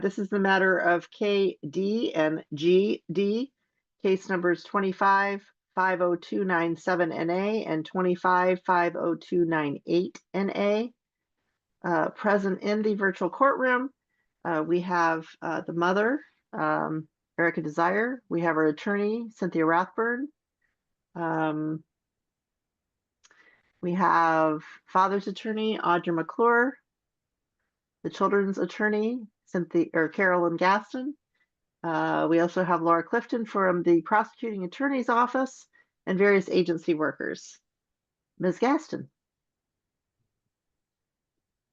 This is the matter of KD and GD, case numbers 25-50297 NA and 25-50298 NA. Present in the virtual courtroom, we have the mother, Erica Desire. We have our attorney, Cynthia Rathburn. We have father's attorney, Audrey McClure. The children's attorney, Carolyn Gaston. We also have Laura Clifton from the prosecuting attorney's office and various agency workers. Ms. Gaston.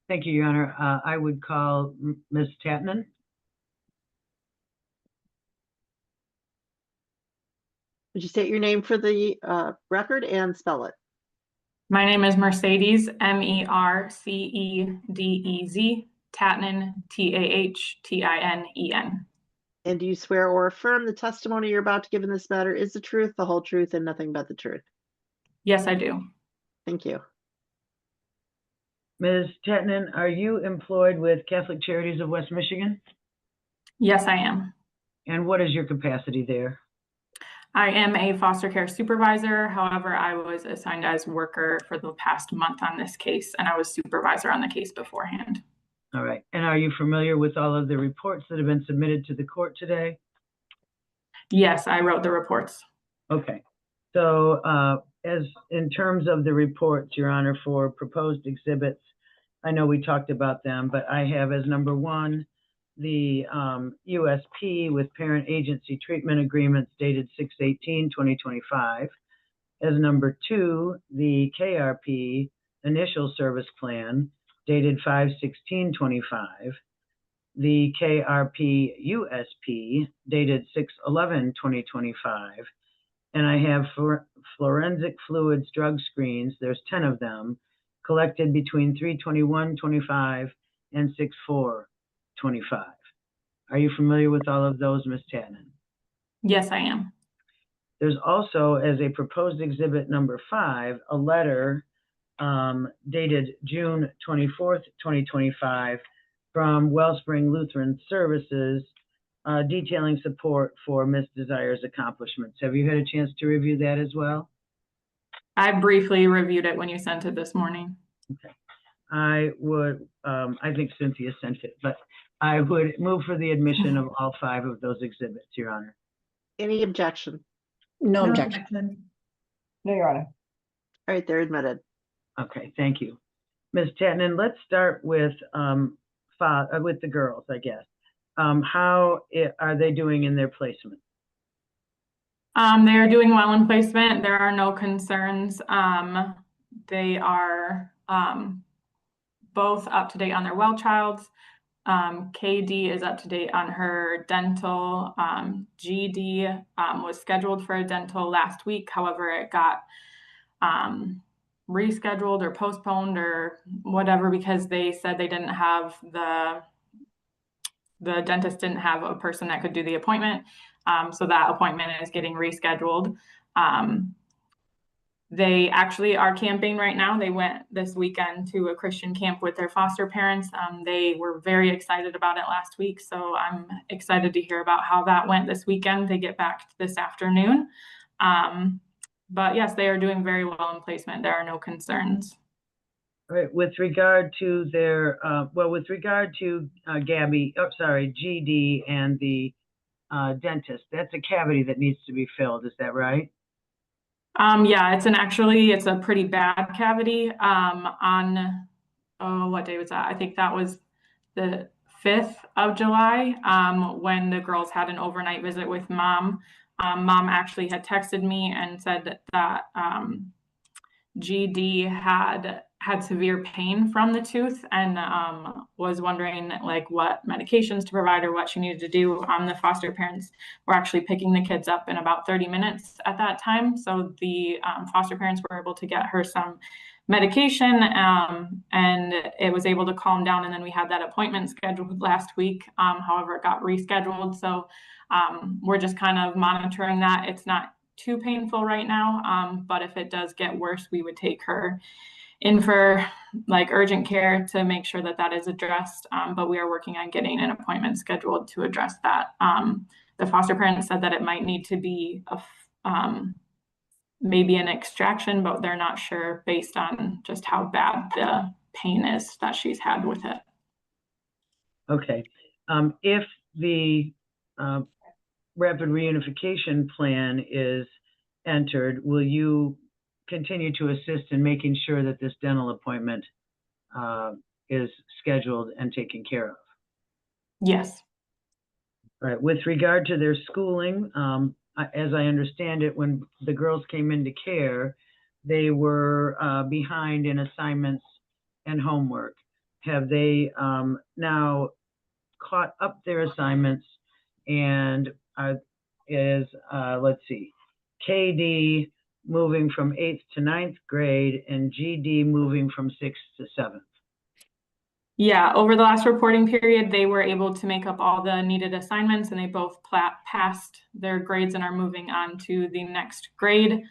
Thank you, Your Honor. I would call Ms. Tatman. Would you state your name for the record and spell it? My name is Mercedes, Mercedez, Tatnan, Tahtinen. And do you swear or affirm the testimony you're about to give in this matter is the truth, the whole truth, and nothing but the truth? Yes, I do. Thank you. Ms. Tatnan, are you employed with Catholic Charities of West Michigan? Yes, I am. And what is your capacity there? I am a foster care supervisor. However, I was assigned as worker for the past month on this case, and I was supervisor on the case beforehand. All right. And are you familiar with all of the reports that have been submitted to the court today? Yes, I wrote the reports. Okay. So as in terms of the reports, Your Honor, for proposed exhibits, I know we talked about them, but I have as number one, the USP with parent agency treatment agreements dated 6/18/2025. As number two, the KRP initial service plan dated 5/16/25. The KRP USP dated 6/11/2025. And I have forensic fluids drug screens, there's 10 of them, collected between 3/21/25 and 6/4/25. Are you familiar with all of those, Ms. Tatnan? Yes, I am. There's also, as a proposed exhibit number 5, a letter dated June 24th, 2025 from Wellspring Lutheran Services detailing support for Ms. Desire's accomplishments. Have you had a chance to review that as well? I briefly reviewed it when you sent it this morning. Okay. I think Cynthia sent it, but I would move for the admission of all 5 of those exhibits, Your Honor. Any objection? No objection. No, Your Honor. All right, they're admitted. Okay, thank you. Ms. Tatnan, let's start with the girls, I guess. How are they doing in their placement? They are doing well in placement. There are no concerns. They are both up to date on their well childs. KD is up to date on her dental. GD was scheduled for a dental last week. However, it got rescheduled or postponed or whatever because they said they didn't have the dentist didn't have a person that could do the appointment. So that appointment is getting rescheduled. They actually are camping right now. They went this weekend to a Christian camp with their foster parents. They were very excited about it last week. So I'm excited to hear about how that went this weekend. They get back this afternoon. But yes, they are doing very well in placement. There are no concerns. All right, with regard to their, GD and the dentist, that's a cavity that needs to be filled. Is that right? Yeah, it's a pretty bad cavity. What day was that? I think that was the 5th of July when the girls had an overnight visit with mom. Mom actually had texted me and said that GD had severe pain from the tooth and was wondering like what medications to provide or what she needed to do. The foster parents were actually picking the kids up in about 30 minutes at that time. So the foster parents were able to get her some medication and it was able to calm down. And then we had that appointment scheduled last week. However, it got rescheduled. So we're just kind of monitoring that. It's not too painful right now, but if it does get worse, we would take her in for like urgent care to make sure that that is addressed. But we are working on getting an appointment scheduled to address that. The foster parent said that it might need to be maybe an extraction, but they're not sure based on just how bad the pain is that she's had with it. Okay. If the rapid reunification plan is entered, will you continue to assist in making sure that this dental appointment is scheduled and taken care of? Yes. All right. With regard to their schooling, as I understand it, when the girls came into care, they were behind in assignments and homework. Have they now caught up their assignments and let's see, KD moving from 8th to 9th grade and GD moving from 6th to 7th? Yeah, over the last reporting period, they were able to make up all the needed assignments and they both passed their grades and are moving on to the next grade.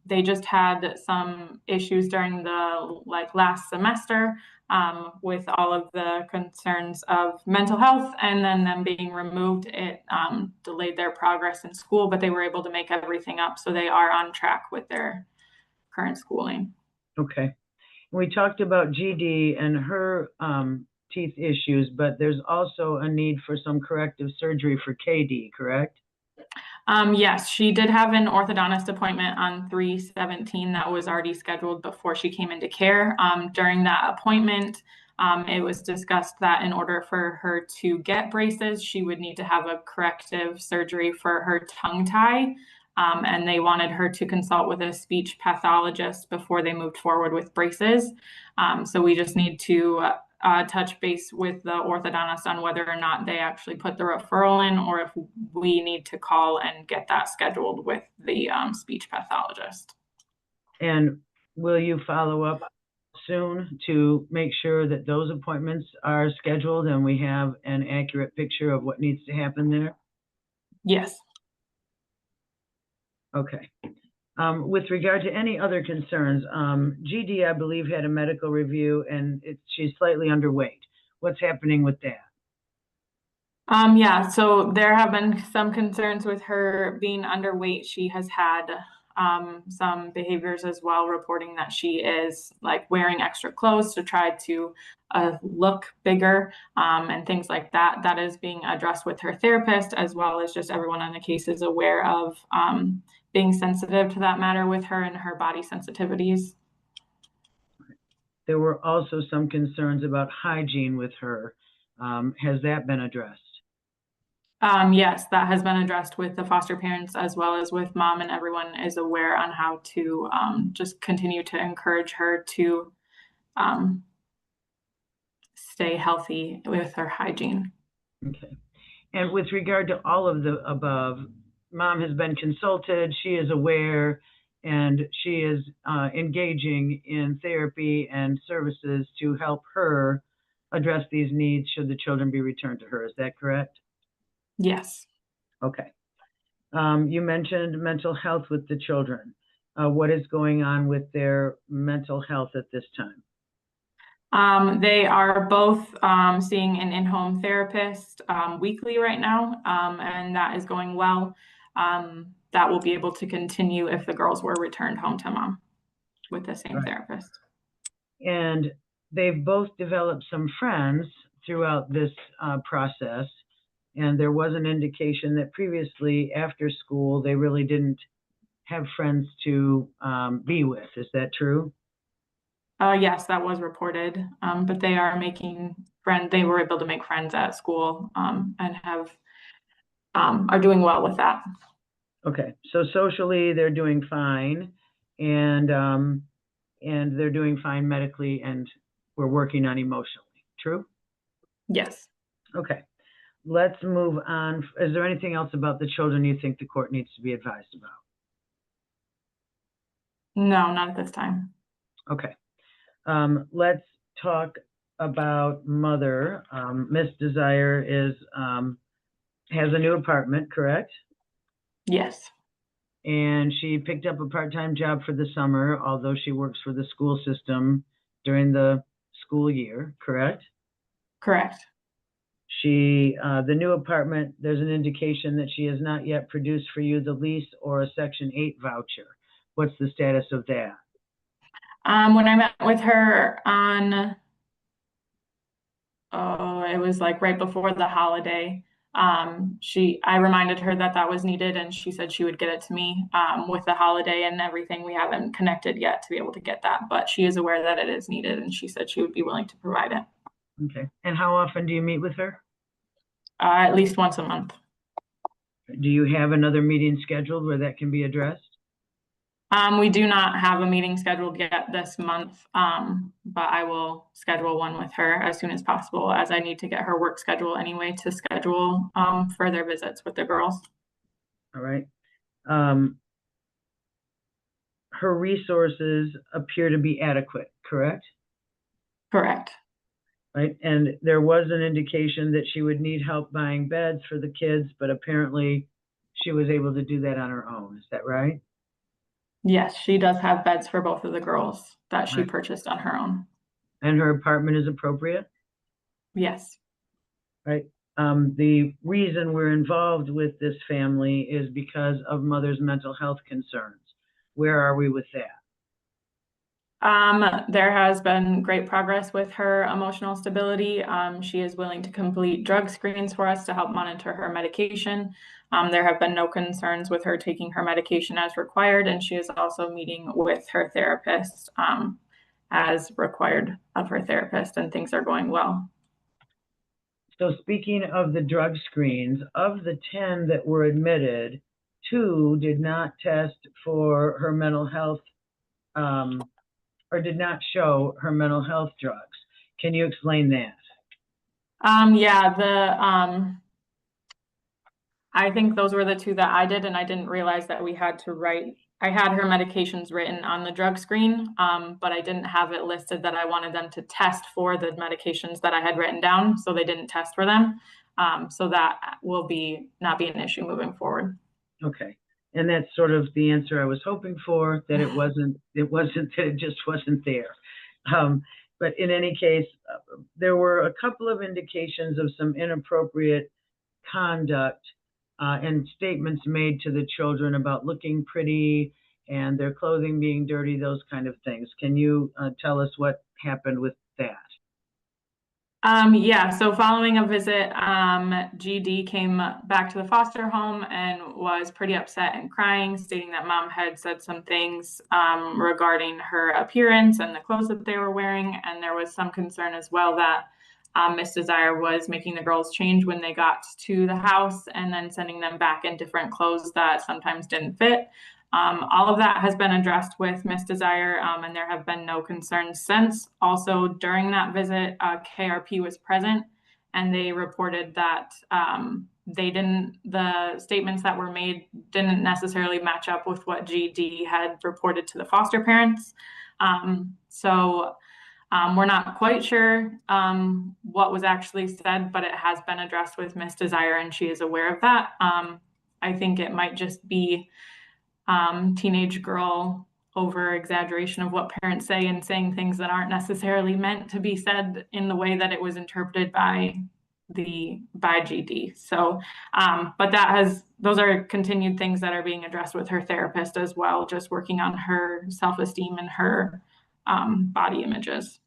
They just had some issues during the last semester with all of the concerns of mental health, and then them being removed, it delayed their progress in school, but they were able to make everything up. So they are on track with their current schooling. Okay. We talked about GD and her teeth issues, but there's also a need for some corrective surgery for KD, correct? Yes, she did have an orthodontist appointment on 3/17 that was already scheduled before she came into care. During that appointment, it was discussed that in order for her to get braces, she would need to have a corrective surgery for her tongue tie. And they wanted her to consult with a speech pathologist before they moved forward with braces. So we just need to touch base with the orthodontist on whether or not they actually put the referral in, or if we need to call and get that scheduled with the speech pathologist. And will you follow up soon to make sure that those appointments are scheduled and we have an accurate picture of what needs to happen there? Yes. Okay. With regard to any other concerns, GD, I believe, had a medical review and she's slightly underweight. What's happening with that? Yeah, so there have been some concerns with her being underweight. She has had some behaviors as well, reporting that she is like wearing extra clothes to try to look bigger and things like that. That is being addressed with her therapist, as well as just everyone on the case is aware of being sensitive to that matter with her and her body sensitivities. There were also some concerns about hygiene with her. Has that been addressed? Yes, that has been addressed with the foster parents as well as with mom, and everyone is aware on how to just continue to encourage her to stay healthy with her hygiene. Okay. And with regard to all of the above, mom has been consulted, she is aware, and she is engaging in therapy and services to help her address these needs should the children be returned to her. Is that correct? Yes. Okay. You mentioned mental health with the children. What is going on with their mental health at this time? They are both seeing an in-home therapist weekly right now, and that is going well. That will be able to continue if the girls were returned home to mom with the same therapist. And they've both developed some friends throughout this process. And there was an indication that previously, after school, they really didn't have friends to be with. Is that true? Yes, that was reported. But they are making friends. They were able to make friends at school and are doing well with that. Okay, so socially they're doing fine, and they're doing fine medically, and we're working on emotionally. True? Yes. Okay. Let's move on. Is there anything else about the children you think the court needs to be advised about? No, not at this time. Okay. Let's talk about mother. Miss Desire has a new apartment, correct? Yes. and she picked up a part-time job for the summer, although she works for the school system during the school year, correct? Correct. The new apartment, there's an indication that she has not yet produced for you the lease or a Section 8 voucher. What's the status of that? When I met with her on, it was like right before the holiday, I reminded her that that was needed, and she said she would get it to me. With the holiday and everything, we haven't connected yet to be able to get that, but she is aware that it is needed, and she said she would be willing to provide it. Okay. And how often do you meet with her? At least once a month. Do you have another meeting scheduled where that can be addressed? We do not have a meeting scheduled yet this month, but I will schedule one with her as soon as possible, as I need to get her work schedule anyway to schedule further visits with the girls. All right. Her resources appear to be adequate, correct? Correct. Right. And there was an indication that she would need help buying beds for the kids, but apparently she was able to do that on her own. Is that right? Yes, she does have beds for both of the girls that she Right. purchased on her own. And her apartment is appropriate? Yes. Right. The reason we're involved with this family is because of mother's mental health concerns. Where are we with that? There has been great progress with her emotional stability. She is willing to complete drug screens for us to help monitor her medication. There have been no concerns with her taking her medication as required, and she is also meeting with her therapist as required of her therapist, and things are going well. So speaking of the drug screens, of the 10 that were admitted, 2 did not test for her mental health or did not show her mental health drugs. Can you explain that? Yeah, I think those were the 2 that I did, and I didn't realize that we had to write. I had her medications written on the drug screen, but I didn't have it listed that I wanted them to test for the medications that I had written down, so they didn't test for them. So that will not be an issue moving forward. Okay. And that's sort of the answer I was hoping for, that it just wasn't there. But in any case, there were a couple of indications of some inappropriate conduct and statements made to the children about looking pretty and their clothing being dirty, those kind of things. Can you tell us what happened with that? Yeah, so following a visit, GD came back to the foster home and was pretty upset and crying, stating that mom had said some things regarding her appearance and the clothes that they were wearing. And there was some concern as well that Miss Desire was making the girls change when they got to the house and then sending them back in different clothes that sometimes didn't fit. All of that has been addressed with Miss Desire, and there have been no concerns since. Also, during that visit, KRP was present, and they reported that the statements that were made didn't necessarily match up with what GD had reported to the foster parents. So we're not quite sure what was actually said, but it has been addressed with Miss Desire, and she is aware of that. I think it might just be teenage girl over exaggeration of what parents say and saying things that aren't necessarily meant to be said in the way that it was interpreted by GD. So, but those are continued things that are being addressed with her therapist as well, just working on her self-esteem and her body images.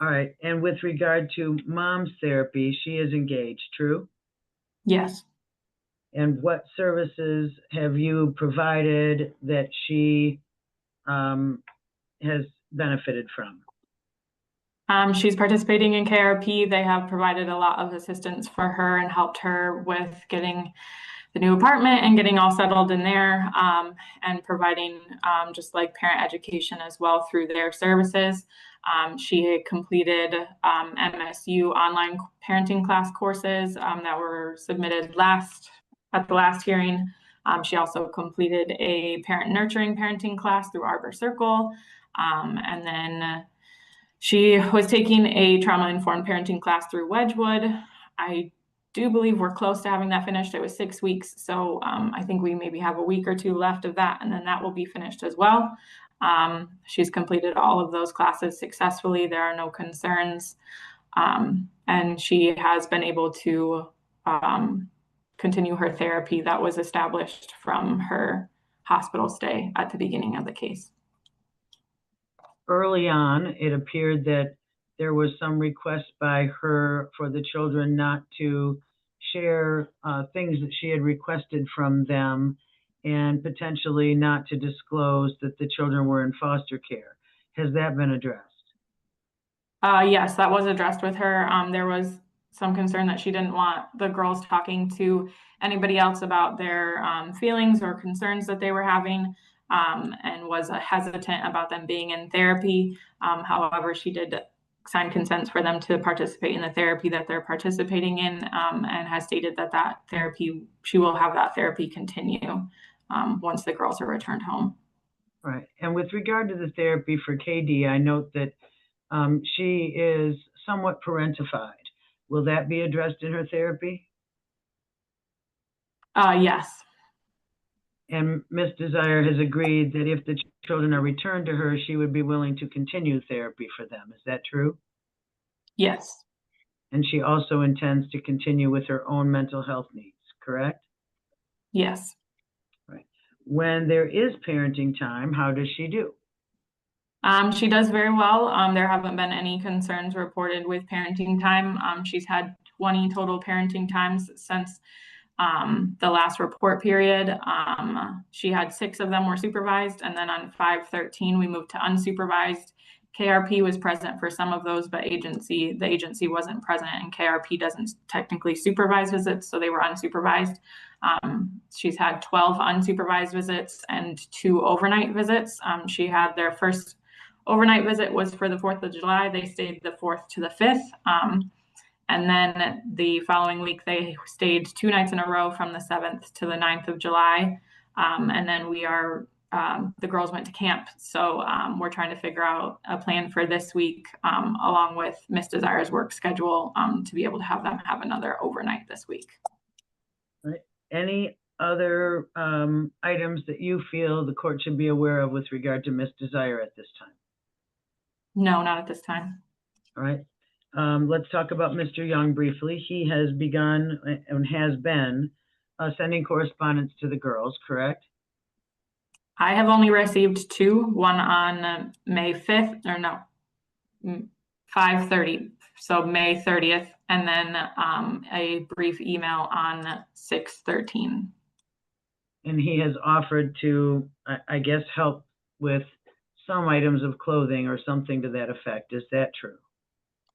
All right. And with regard to mom's therapy, she is engaged, true? Yes. And what services have you provided that she has benefited from? She's participating in KRP. They have provided a lot of assistance for her and helped her with getting the new apartment and getting all settled in there, and providing just like parent education as well through their services. She had completed MSU online parenting class courses that were submitted at the last hearing. She also completed a parent nurturing parenting class through Arbor Circle. And then she was taking a trauma-informed parenting class through Wedgwood. I do believe we're close to having that finished. It was 6 weeks, so I think we maybe have a week or two left of that, and then that will be finished as well. She's completed all of those classes successfully. There are no concerns, and she has been able to continue her therapy that was established from her hospital stay at the beginning of the case. Early on, it appeared that there was some request by her for the children not to share things that she had requested from them, and potentially not to disclose that the children were in foster care. Has that been addressed? Yes, that was addressed with her. There was some concern that she didn't want the girls talking to anybody else about their feelings or concerns that they were having, and was hesitant about them being in therapy. However, she did sign consents for them to participate in the therapy that they're participating in, and has stated that therapy, she will have that therapy continue once the girls are returned home. Right. And with regard to the therapy for KD, I note that she is somewhat parentified. Will that be addressed in her therapy? Yes. And Ms. Desire has agreed that if the children are returned to her, she would be willing to continue therapy for them. Is that true? Yes. And she also intends to continue with her own mental health needs, correct? Yes. Right. When there is parenting time, how does she do? She does very well. There haven't been any concerns reported with parenting time. She's had 20 total parenting times since the last report period. She had 6 of them were supervised, and then on 5/13 we moved to unsupervised. KRP was present for some of those, but the agency wasn't present, and KRP doesn't technically supervise visits, so they were unsupervised. She's had 12 unsupervised visits and 2 overnight visits. She had their first overnight visit was for the 4th of July. They stayed the 4th to the 5th. And then the following week, they stayed 2 nights in a row from the 7th to the 9th of July. And then the girls went to camp. So we're trying to figure out a plan for this week, along with Miss Desire's work schedule, to be able to have them have another overnight this week. Right. Any other items that you feel the court should be aware of with regard to Miss Desire at this time? No, not at this time. All right. Let's talk about Mr. Young briefly. He has begun and has been sending correspondence to the girls, correct? I have only received 2, one on May 5th, or no, 5/30, so May 30th, and then a brief email on 6/13. And he has offered to, I guess, help with some items of clothing or something to that effect. Is that true?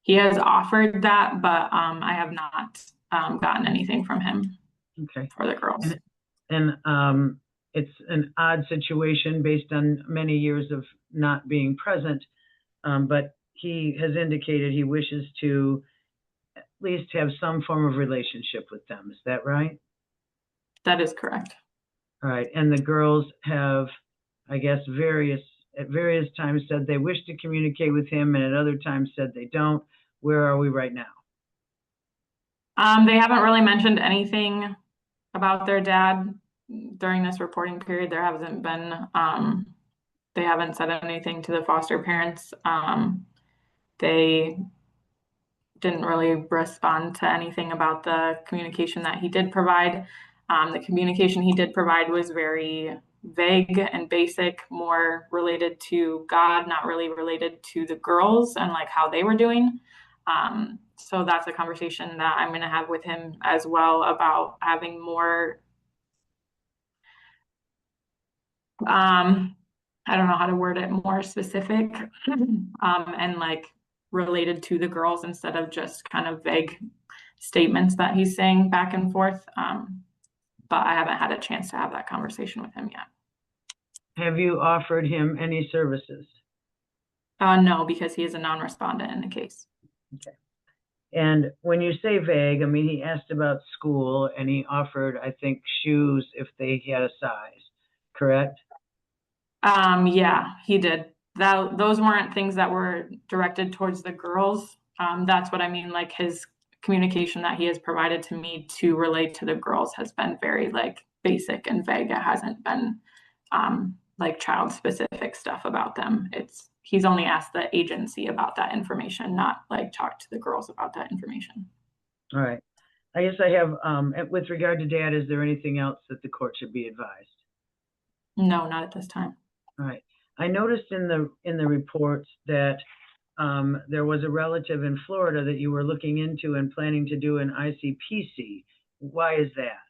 He has offered that, but I have not gotten anything from him. Okay. For the girls. And it's an odd situation based on many years of not being present, but he has indicated he wishes to at least have some form of relationship with them. Is that right? That is correct. All right. And the girls have, I guess, at various times said they wish to communicate with him, and at other times said they don't. Where are we right now? They haven't really mentioned anything about their dad during this reporting period. There hasn't been, they haven't said anything to the foster parents. They didn't really respond to anything about the communication that he did provide. The communication he did provide was very vague and basic, more related to God, not really related to the girls and like how they were doing. So that's a conversation that I'm going to have with him as well about having more, I don't know how to word it, more specific, and like related to the girls instead of just kind of vague statements that he's saying back and forth. But I haven't had a chance to have that conversation with him yet. Have you offered him any services? No, because he is a non-respondent in the case. Okay. And when you say vague, I mean, he asked about school and he offered, I think, shoes if they had a size, correct? Yeah, he did. Those weren't things that were directed towards the girls. That's what I mean, like his communication that he has provided to me to relate to the girls has been very like basic and vague. It hasn't been like child specific stuff about them. He's only asked the agency about that information, not like talked to the girls about that information. All right. I guess I have, with regard to Dad, is there anything else that the court should be advised? No, not at this time. All right. I noticed in the reports that there was a relative in Florida that you were looking into and planning to do an ICPC. Why is that?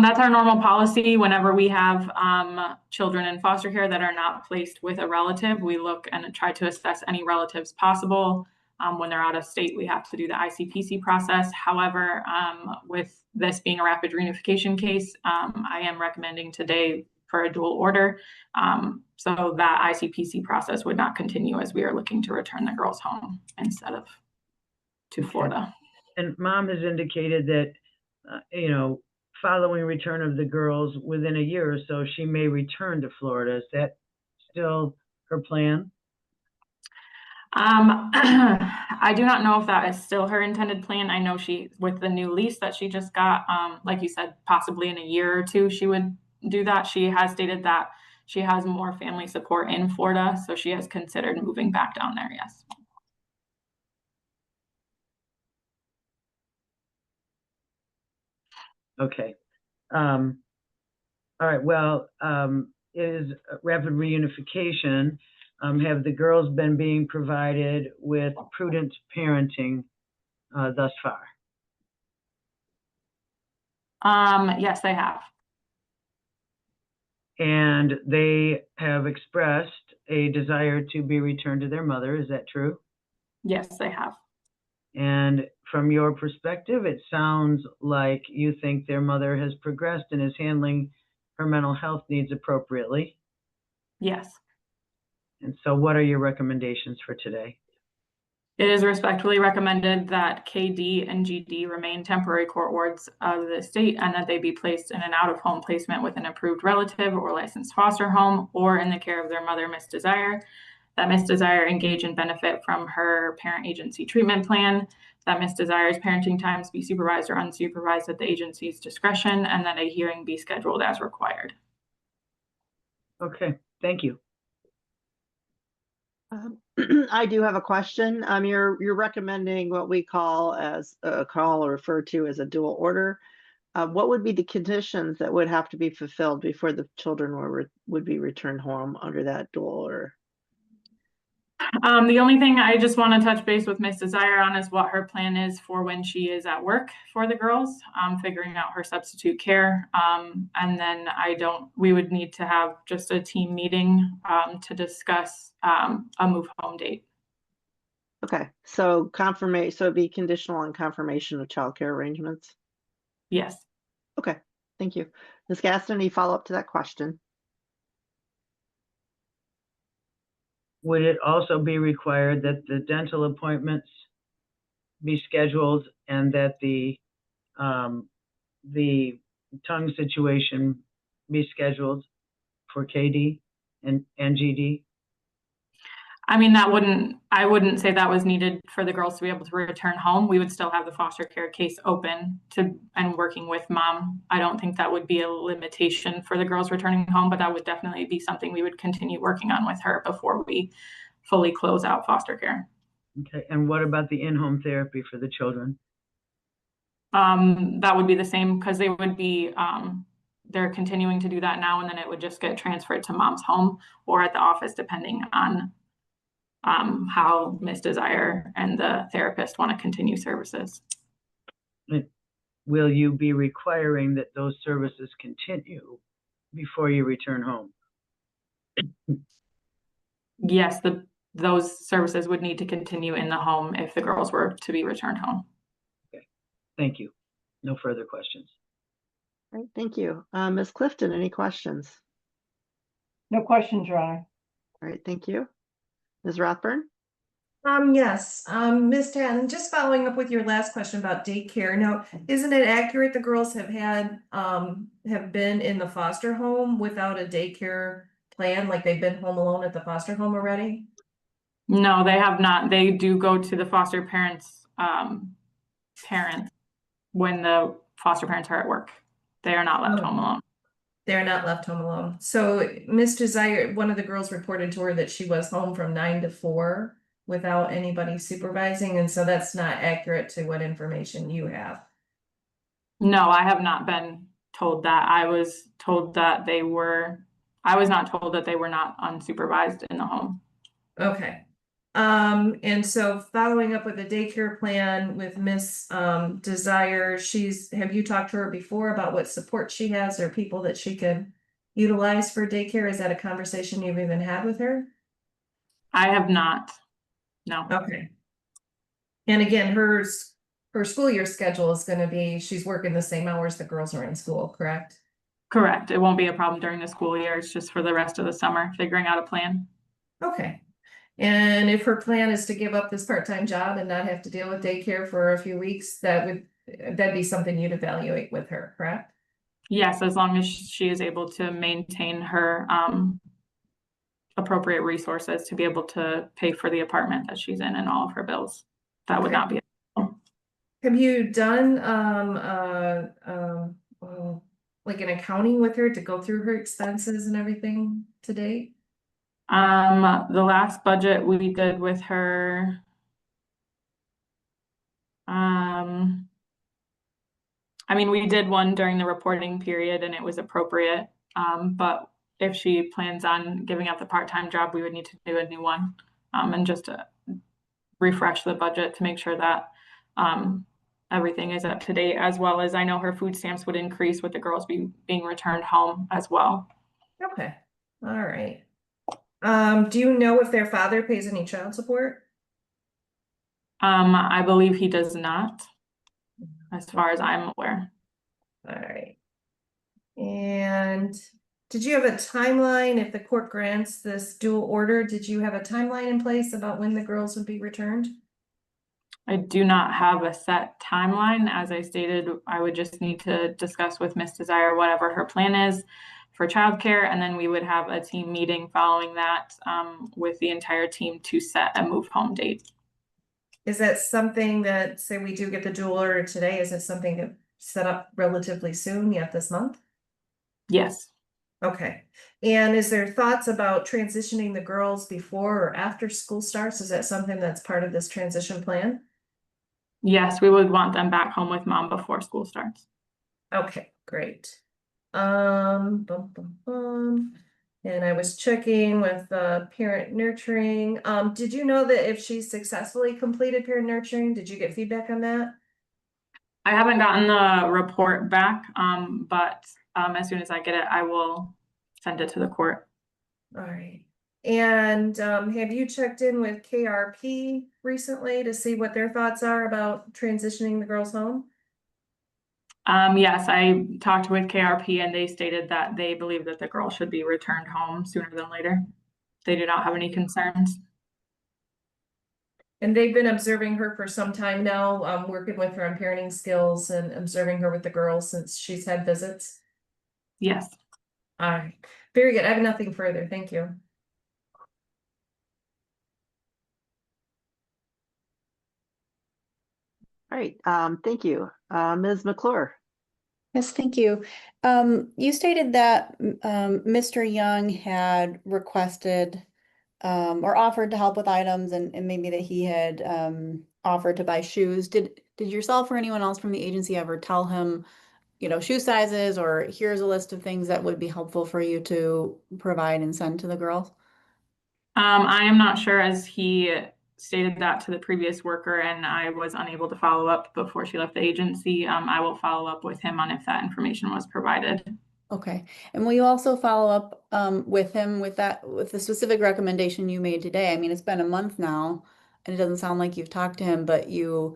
That's our normal policy. Whenever we have children in foster care that are not placed with a relative, we look and try to assess any relatives possible. When they're out of state, we have to do the ICPC process. However, with this being a rapid reunification case, I am recommending today for a dual order. So that ICPC process would not continue as we are looking to return the girls home instead of to Florida. And Mom has indicated that, following return of the girls within a year or so, she may return to Florida. Is that still her plan? I do not know if that is still her intended plan. I know with the new lease that she just got, like you said, possibly in a year or two, she would do that. She has stated that she has more family support in Florida, so she has considered moving back down there, yes. Okay. All right. Well, is rapid reunification, have the girls been being provided with prudent parenting thus far? Yes, they have. And they have expressed a desire to be returned to their mother. Is that true? Yes, they have. And from your perspective, it sounds like you think their mother has progressed and is handling her mental health needs appropriately. Yes. And so what are your recommendations for today? It is respectfully recommended that KD and GD remain temporary court wards of the state and that they be placed in an out-of-home placement with an approved relative or licensed foster home or in the care of their mother, Miss Desire. That Miss Desire engage and benefit from her parent agency treatment plan. That Miss Desire's parenting times be supervised or unsupervised at the agency's discretion, and that a hearing be scheduled as required. Okay, thank you. I do have a question. You're recommending what we call or refer to as a dual order. What would be the conditions that would have to be fulfilled before the children would be returned home under that dual order? The only thing I just want to touch base with Miss Desire on is what her plan is for when she is at work for the girls, figuring out her substitute care. And then we would need to have just a team meeting to discuss a move home date. Okay, so it'd be conditional on confirmation of childcare arrangements? Yes. Okay, thank you. Ms. Gaston, any follow-up to that question? Would it also be required that the dental appointments be scheduled and that the tongue situation be scheduled for KD and GD? I mean, I wouldn't say that was needed for the girls to be able to return home. We would still have the foster care case open and working with Mom. I don't think that would be a limitation for the girls returning home, but that would definitely be something we would continue working on with her before we fully close out foster care. Okay, and what about the in-home therapy for the children? That would be the same because they would be, they're continuing to do that now, and then it would just get transferred to Mom's home or at the office, depending on how Miss Desire and the therapist want to continue services. Will you be requiring that those services continue before you return home? Yes, those services would need to continue in the home if the girls were to be returned home. Okay, thank you. No further questions. All right, thank you. Ms. Clifton, any questions? No questions, Your Honor. All right, thank you. Ms. Rothburn? Yes, Ms. Tatton, just following up with your last question about daycare. Now, isn't it accurate the girls have been in the foster home without a daycare plan? Like they've been home alone at the foster home already? No, they have not. They do go to the foster parents parents when the foster parents are at work. They are not left home alone. They're not left home alone. So Miss Desire, one of the girls reported to her that she was home from 9 to 4 without anybody supervising, and so that's not accurate to what information you have. No, I have not been told that. I was told that I was not told that they were not unsupervised in the home. Okay. And so following up with the daycare plan with Miss Desire, have you talked to her before about what support she has or people that she could utilize for daycare? Is that a conversation you've even had with her? I have not. No. Okay. And again, her school year schedule is gonna be, she's working the same hours the girls are in school, correct? Correct. It won't be a problem during the school year. It's just for the rest of the summer, figuring out a plan. Okay. And if her plan is to give up this part-time job and not have to deal with daycare for a few weeks, that'd be something you'd evaluate with her, correct? Yes, as long as she is able to maintain her appropriate resources to be able to pay for the apartment that she's in and all of her bills. That would Okay. not be a problem. Have you done like an accounting with her to go through her expenses and everything to date? The last budget we did with her, I mean, we did one during the reporting period and it was appropriate. But if she plans on giving up the part-time job, we would need to do a new one, and just to refresh the budget to make sure that everything is up to date, as well as I know her food stamps would increase with the girls being returned home as well. Okay, all right. Do you know if their father pays any child support? I believe he does not, as far as I'm aware. All right. And did you have a timeline if the court grants this dual order? Did you have a timeline in place about when the girls would be returned? I do not have a set timeline. As I stated, I would just need to discuss with Miss Desire whatever her plan is for childcare, and then we would have a team meeting following that with the entire team to set a move home date. Is that something that, say we do get the dual order today, is it something to set up relatively soon, yet this month? Yes. Okay. And is there thoughts about transitioning the girls before or after school starts? Is that something that's part of this transition plan? Yes, we would want them back home with mom before school starts. Okay, great. Bum, bum, bum. And I was checking with parent nurturing. Did you know that if she successfully completed parent nurturing, did you get feedback on that? I haven't gotten the report back, but as soon as I get it, I will send it to the court. All right. And have you checked in with KRP recently to see what their thoughts are about transitioning the girls home? Yes, I talked with KRP and they stated that they believe that the girl should be returned home sooner than later. They do not have any concerns. And they've been observing her for some time now, working with her on parenting skills and observing her with the girls since she's had visits. Yes. All right, very good. I have nothing further. Thank you. All right, thank you. Ms. McClure. Yes, thank you. You stated that Mr. Young had requested or offered to help with items and maybe that he had offered to buy shoes. Did yourself or anyone else from the agency ever tell him, you know, shoe sizes or here's a list of things that would be helpful for you to provide and send to the girls? I am not sure, as he stated that to the previous worker and I was unable to follow up before she left the agency. I will follow up with him on if that information was provided. Okay. And will you also follow up with him with the specific recommendation you made today? I mean, it's been a month now and it doesn't sound like you've talked to him, but your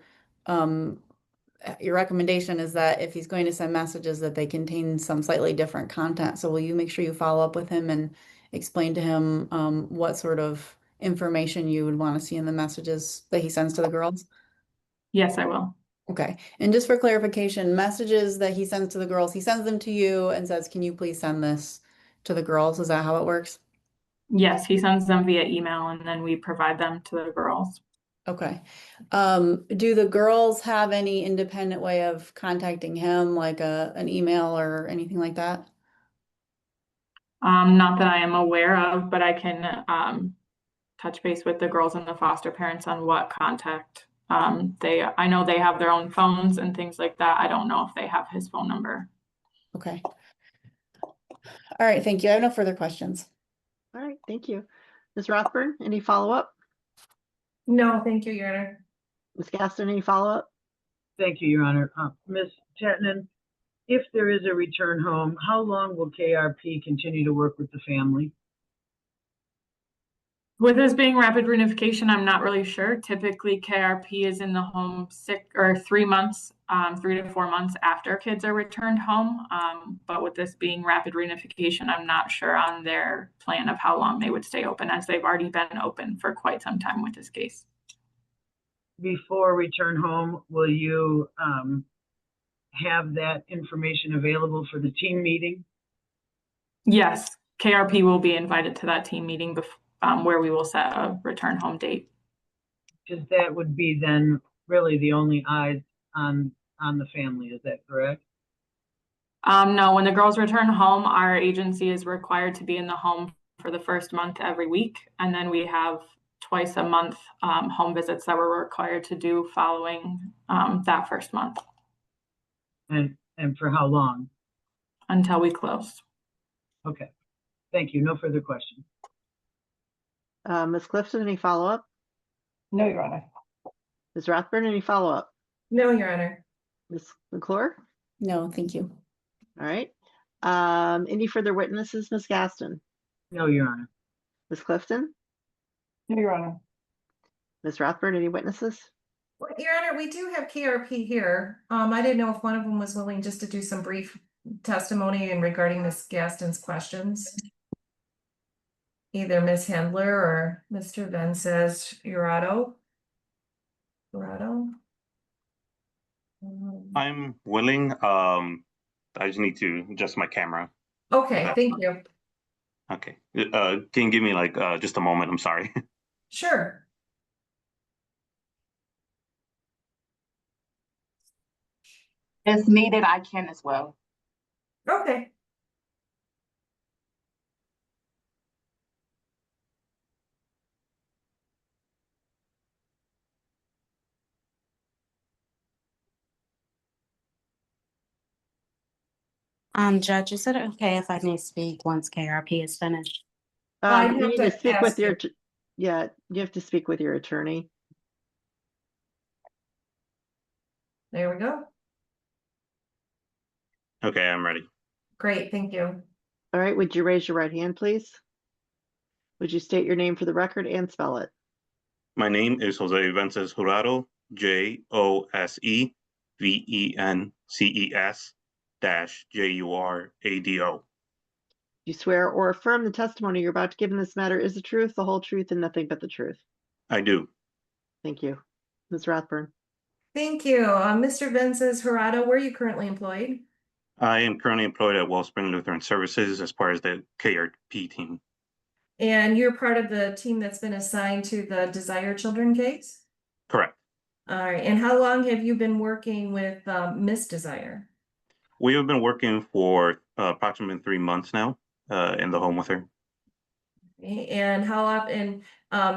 recommendation is that if he's going to send messages that they contain some slightly different content. So will you make sure you follow up with him and explain to him what sort of information you would want to see in the messages that he sends to the girls? Yes, I will. Okay. And just for clarification, messages that he sends to the girls, he sends them to you and says, can you please send this to the girls? Is that how it works? Yes, he sends them via email and then we provide them to the girls. Okay. Do the girls have any independent way of contacting him, like an email or anything like that? Not that I am aware of, but I can touch base with the girls and the foster parents on what contact I know they have their own phones and things like that. I don't know if they have his phone number. Okay. All right, thank you. I have no further questions. All right, thank you. Ms. Rathburn, any follow-up? No, thank you, Your Honor. Ms. Gaston, any follow-up? Thank you, Your Honor. Ms. Tatnan, if there is a return home, how long will KRP continue to work with the family? With this being rapid reunification, I'm not really sure. Typically, KRP is in the home 3 months, 3 to 4 months after kids are returned home. But with this being rapid reunification, I'm not sure on their plan of how long they would stay open, as they've already been open for quite some time with this case. Before return home, will you have that information available for the team meeting? Yes, KRP will be invited to that team meeting where we will set a return home date. Because that would be then really the only eyes on the family, is that correct? No, when the girls return home, our agency is required to be in the home for the first month every week. And then we have twice a month home visits that we're required to do following that first month. And for how long? Until we close. Okay, thank you. No further questions. Ms. Clifton, any follow-up? No, Your Honor. Ms. Rathburn, any follow-up? No, Your Honor. Ms. McClure? No, thank you. All right. Any further witnesses, Ms. Gaston? No, Your Honor. Ms. Clifton? No, Your Honor. Ms. Rathburn, any witnesses? Well, Your Honor, we do have KRP here. I didn't know if one of them was willing just to do some brief testimony in regarding Ms. Gaston's questions. Either Ms. Handler or Mr. Vences-Urado. I'm willing. I just need to adjust my camera. Okay, thank you. Okay. Can you give me like just a moment? I'm sorry. Sure. As needed, I can as well. Okay. Judge, is it okay if I may speak once KRP is finished? I You have need to to speak ask with your, you. yeah, you have to speak with your attorney. There we go. Okay, I'm ready. Great, thank you. All right, would you raise your right hand, please? Would you state your name for the record and spell it? My name is Jose Vences Jurado, JOSEVENCES-JURADO. Do you swear or affirm the testimony you're about to give in this matter is the truth, the whole truth, and nothing but the truth? I do. Thank you. Ms. Rathburn. Thank you. Mr. Vences-Jurado, where are you currently employed? I am currently employed at Wellspring Lutheran Services as part of the KRP team. And you're part of the team that's been assigned to the Desire Children case? Correct. All right, and how long have you been working with Miss Desire? We have been working for approximately 3 months now in the home with her. And how often,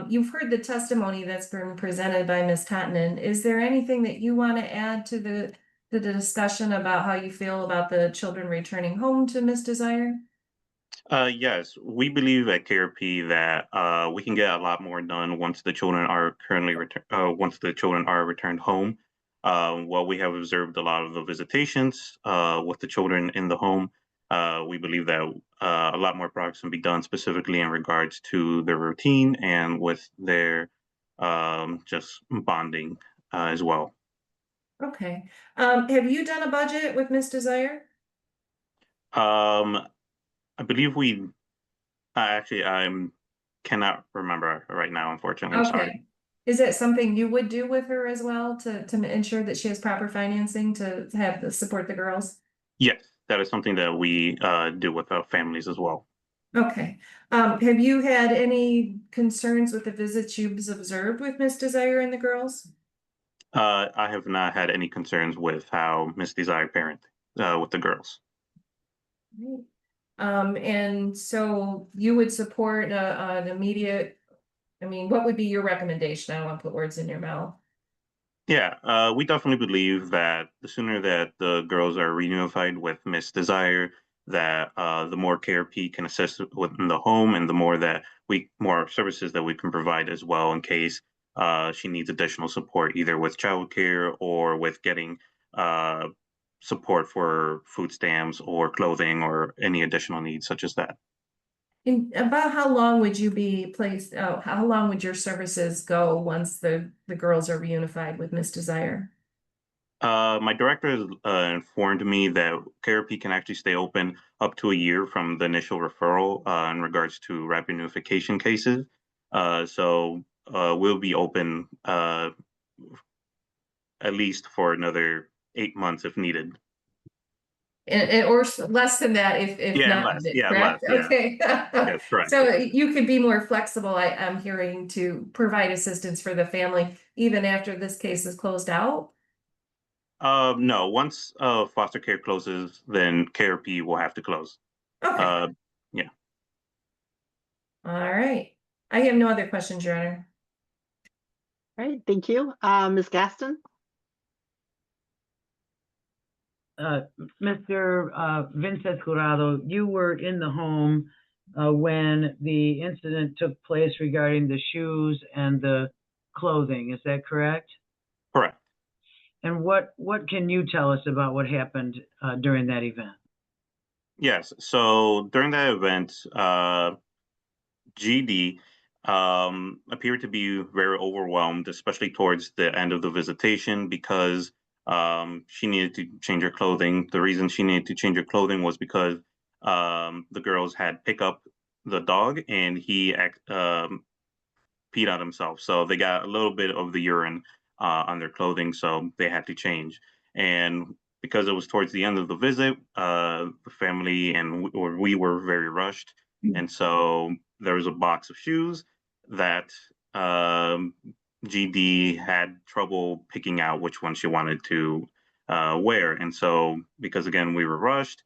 you've heard the testimony that's been presented by Ms. Tatnan. Is there anything that you want to add to the discussion about how you feel about the children returning home to Miss Desire? Yes, we believe at KRP that we can get a lot more done once the children are returned home. While we have observed a lot of the visitations with the children in the home, we believe that a lot more progress can be done specifically in regards to their routine and with their just bonding as well. Okay. Have you done a budget with Miss Desire? I believe we actually I cannot remember right now, unfortunately. I'm sorry. Is it something you would do with her as well to ensure that she has proper financing to support the girls? Yes, that is something that we do with our families as well. Okay. Have you had any concerns with the visits you've observed with Miss Desire and the girls? I have not had any concerns with how Miss Desire parent with the girls. Right. And so you would support an immediate, I mean, what would be your recommendation? I don't want to put words in your mouth. Yeah, we definitely believe that the sooner that the girls are reunified with Miss Desire, that the more KRP can assist within the home, and the more that more services that we can provide as well in case she needs additional support, either with childcare or with getting uh, support for food stamps or clothing or any additional needs such as that. And about how long would you be placed, how long would your services go once the girls are reunified with Miss Desire? My director has informed me that therapy can actually stay open up to a year from the initial referral in regards to rapid notification cases. So we'll be open at least for another 8 months if needed. Or less than that if Yeah, and not less. needed, Yeah, correct? less. Yeah. Okay. Yes, correct. So you could be more flexible, I'm hearing, to provide assistance for the family even after this case is closed out? No, once foster care closes, then KRP will have to close. Okay, Uh, yeah. all right. I have no other questions, Your Honor. All right, thank you. Ms. Gaston? Mr. Vincent Jurado, you were in the home when the incident took place regarding the shoes and the clothing. Is that correct? Correct. And what can you tell us about what happened during that event? Yes. So during that event, GD appeared to be very overwhelmed, especially towards the end of the visitation, because she needed to change her clothing. The reason she needed to change her clothing was because the girls had pick up the dog and he peed on himself. So they got a little bit of the urine on their clothing, so they had to change. And because it was towards the end of the visit, the family and we were very rushed. And so there was a box of shoes that GD had trouble picking out which one she wanted to wear. And so, because again, we were rushed,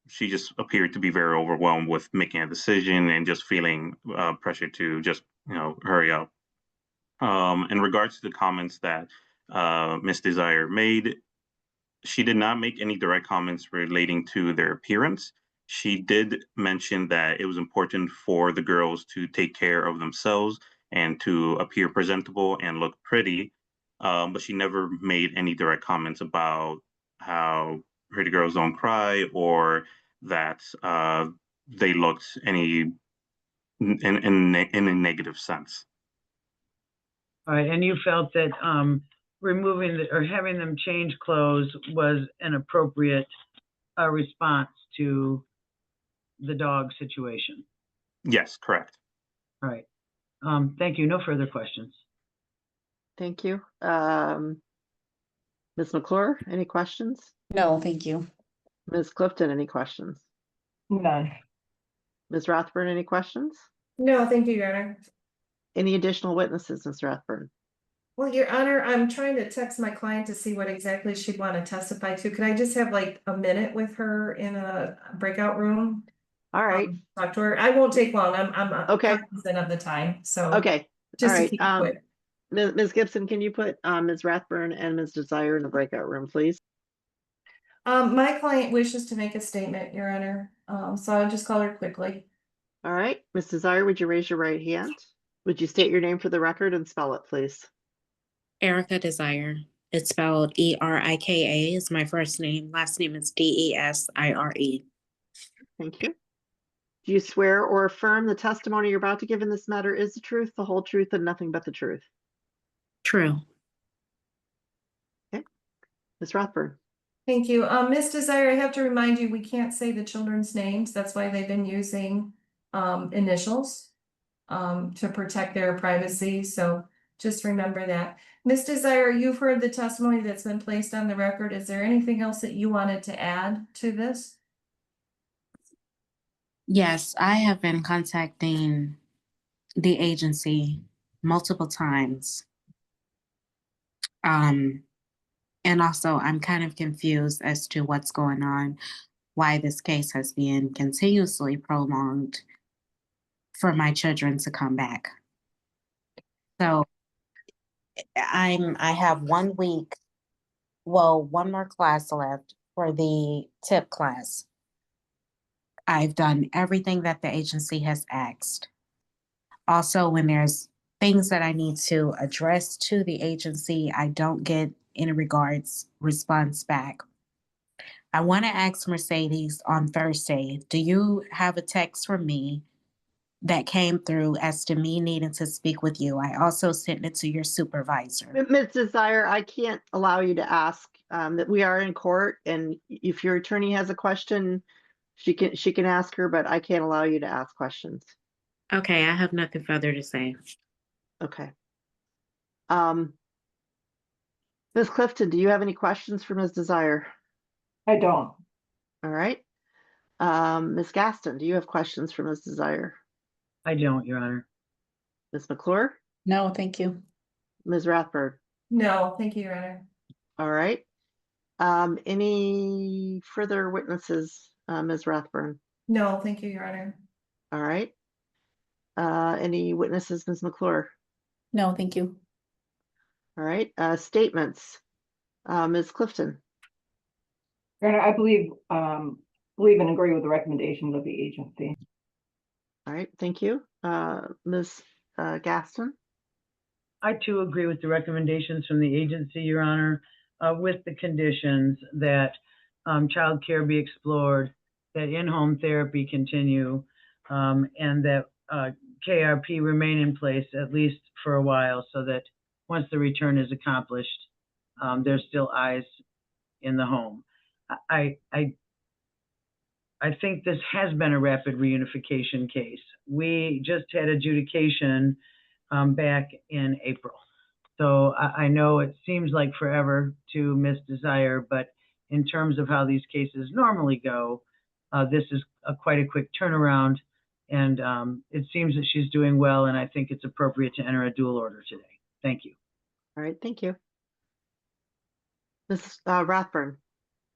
she just appeared to be very overwhelmed with making a decision and just feeling pressure to just hurry up. In regards to the comments that Miss Desire made, she did not make any direct comments relating to their appearance. She did mention that it was important for the girls to take care of themselves and to appear presentable and look pretty, but she never made any direct comments about how pretty girls don't cry or that they looked any in a negative sense. All right, and you felt that removing or having them change clothes was an appropriate response to the dog situation. Yes, correct. All right. Thank you. No further questions. Thank you. Ms. McClure, any questions? No, thank you. Ms. Clifton, any questions? None. Ms. Rathburn, any questions? No, thank you, Your Honor. Any additional witnesses, Ms. Rathburn? Well, Your Honor, I'm trying to text my client to see what exactly she'd want to testify to. Could I just have like a minute with her in a breakout room? All right. Talk to her. I won't take long. I'm Okay. cognizant of the time, so. Okay. All Just to right. keep it quick. Ms. Gibson, can you put Ms. Rathburn and Ms. Desire in the breakout room, please? My client wishes to make a statement, Your Honor. So I'll just call her quickly. All right. Ms. Desire, would you raise your right hand? Would you state your name for the record and spell it, please? Erica Desire. It's spelled Erika is my first name. Last name is Desire. Thank you. Do you swear or affirm the testimony you're about to give in this matter is the truth, the whole truth, and nothing but the truth? True. Okay. Ms. Rathburn. Thank you. Ms. Desire, I have to remind you, we can't say the children's names. That's why they've been using initials to protect their privacy. So just remember that. Ms. Desire, you've heard the testimony that's been placed on the record. Is there anything else that you wanted to add to this? Yes, I have been contacting the agency multiple times. And also, I'm kind of confused as to what's going on, why this case has been continuously prolonged for my children to come back. So I have 1 week, well, one more class left for the tip class. I've done everything that the agency has asked. Also, when there's things that I need to address to the agency, I don't get any regards response back. I want to ask Mercedes on Thursday, do you have a text from me that came through as to me needing to speak with you? I also sent it to your supervisor. Ms. Desire, I can't allow you to ask, that we are in court, and if your attorney has a question, she can ask her, but I can't allow you to ask questions. Okay, I have nothing further to say. Okay. Ms. Clifton, do you have any questions for Ms. Desire? I don't. All right. Ms. Gaston, do you have questions for Ms. Desire? I don't, Your Honor. Ms. McClure? No, thank you. Ms. Rathburn? No, thank you, Your Honor. All right. Any further witnesses, Ms. Rathburn? No, thank you, Your Honor. All right. Any witnesses, Ms. McClure? No, thank you. All right. Statements, Ms. Clifton? Your Honor, I believe and agree with the recommendations of the agency. All right. Thank you. Ms. Gaston? I too agree with the recommendations from the agency, Your Honor, with the conditions that childcare be explored, that in-home therapy continue, and that KRP remain in place at least for a while, so that once the return is accomplished, there's still eyes in the home. I think this has been a rapid reunification case. We just had adjudication back in April. So I know it seems like forever to Ms. Desire, but in terms of how these cases normally go, this is quite a quick turnaround, and it seems that she's doing well, and I think it's appropriate to enter a dual order today. Thank you. All right. Thank you. Ms. Rathburn?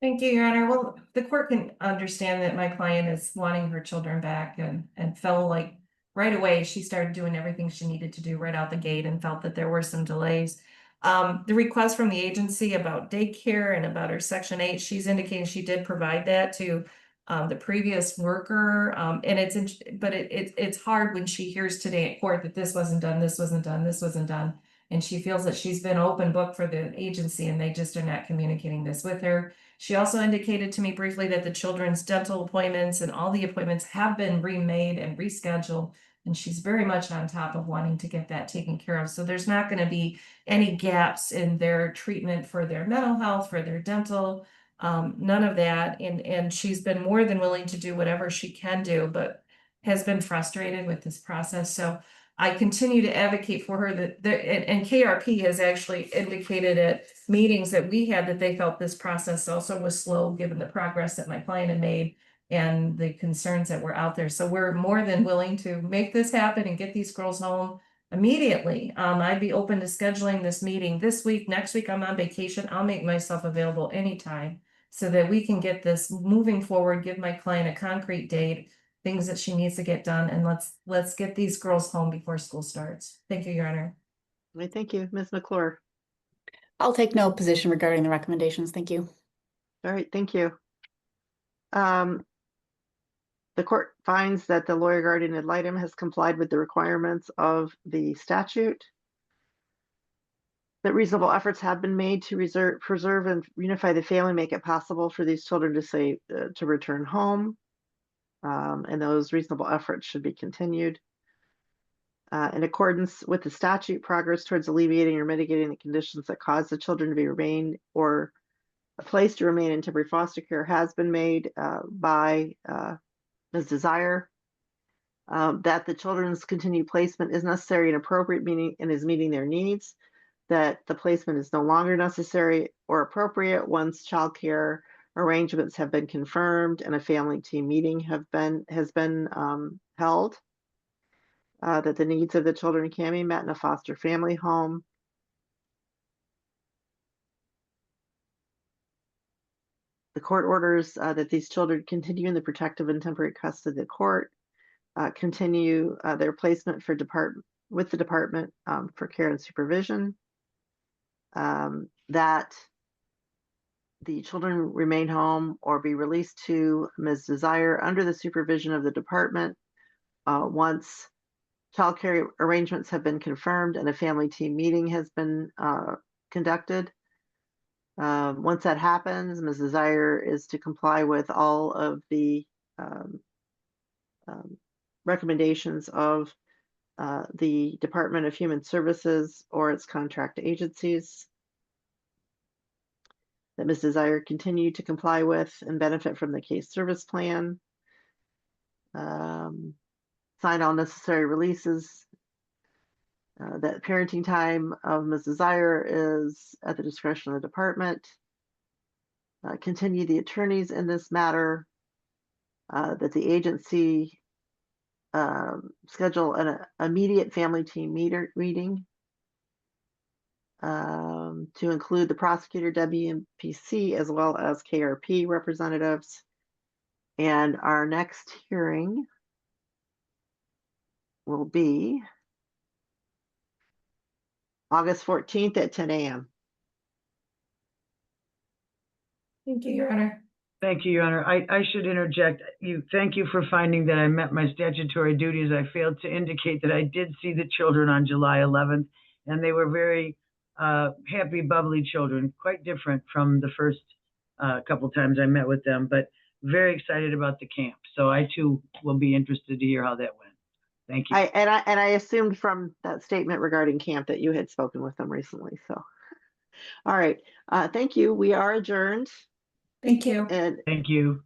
Thank you, Your Honor. Well, the court can understand that my client is wanting her children back and felt like right away she started doing everything she needed to do right out the gate and felt that there were some delays. The request from the agency about daycare and about her Section 8, she's indicating she did provide that to the previous worker. And it's hard when she hears today at court that this wasn't done, this wasn't done, this wasn't done. And she feels that she's been open book for the agency and they just are not communicating this with her. She also indicated to me briefly that the children's dental appointments and all the appointments have been remade and rescheduled. And she's very much on top of wanting to get that taken care of. So there's not going to be any gaps in their treatment for their mental health, for their dental, none of that. And she's been more than willing to do whatever she can do, but has been frustrated with this process. So I continue to advocate for her and KRP has actually indicated at meetings that we had that they felt this process also was slow, given the progress that my client had made and the concerns that were out there. So we're more than willing to make this happen and get these girls home immediately. I'd be open to scheduling this meeting this week. Next week, I'm on vacation. I'll make myself available anytime so that we can get this moving forward, give my client a concrete date, things that she needs to get done, and let's get these girls home before school starts. Thank you, Your Honor. All right. Thank you. Ms. McClure? I'll take no position regarding the recommendations. Thank you. All right. Thank you. The court finds that the lawyer guardian ad litem has complied with the requirements of the statute, that reasonable efforts have been made to preserve and reunify the family, make it possible for these children to return home, and those reasonable efforts should be continued. In accordance with the statute, progress towards alleviating or mitigating the conditions that cause the children to remain or a place to remain in temporary foster care has been made by Ms. Desire. That the children's continued placement is necessary and appropriate, and is meeting their needs. That the placement is no longer necessary or appropriate once child care arrangements have been confirmed and a family team meeting has been held. That the needs of the children can be met in a foster family home. The court orders that these children continue in the protective and temporary custody of the court, continue their placement with the department for care and supervision, that the children remain home or be released to Ms. Desire under the supervision of the department once child care arrangements have been confirmed and a family team meeting has been conducted. Once that happens, Ms. Desire is to comply with all of the recommendations of the Department of Human Services or its contract agencies. That Ms. Desire continue to comply with and benefit from the case service plan. Sign all necessary releases. That parenting time of Ms. Desire is at the discretion of the department. Continue the attorneys in this matter. That the agency schedule an immediate family team meeting to include the prosecutor, WMPC, as well as KRP representatives. And our next hearing will be August 14th at 10 a.m. Thank you, Your Honor. Thank you, Your Honor. I should interject. Thank you for finding that I met my statutory duties. I failed to indicate that I did see the children on July 11th, and they were very happy, bubbly children, quite different from the first couple times I met with them, but very excited about the camp. So I too will be interested to hear how that went. Thank you. I assumed from that statement regarding camp that you had spoken with them recently. So, all right. Thank you. We are adjourned. Thank you. And Thank you.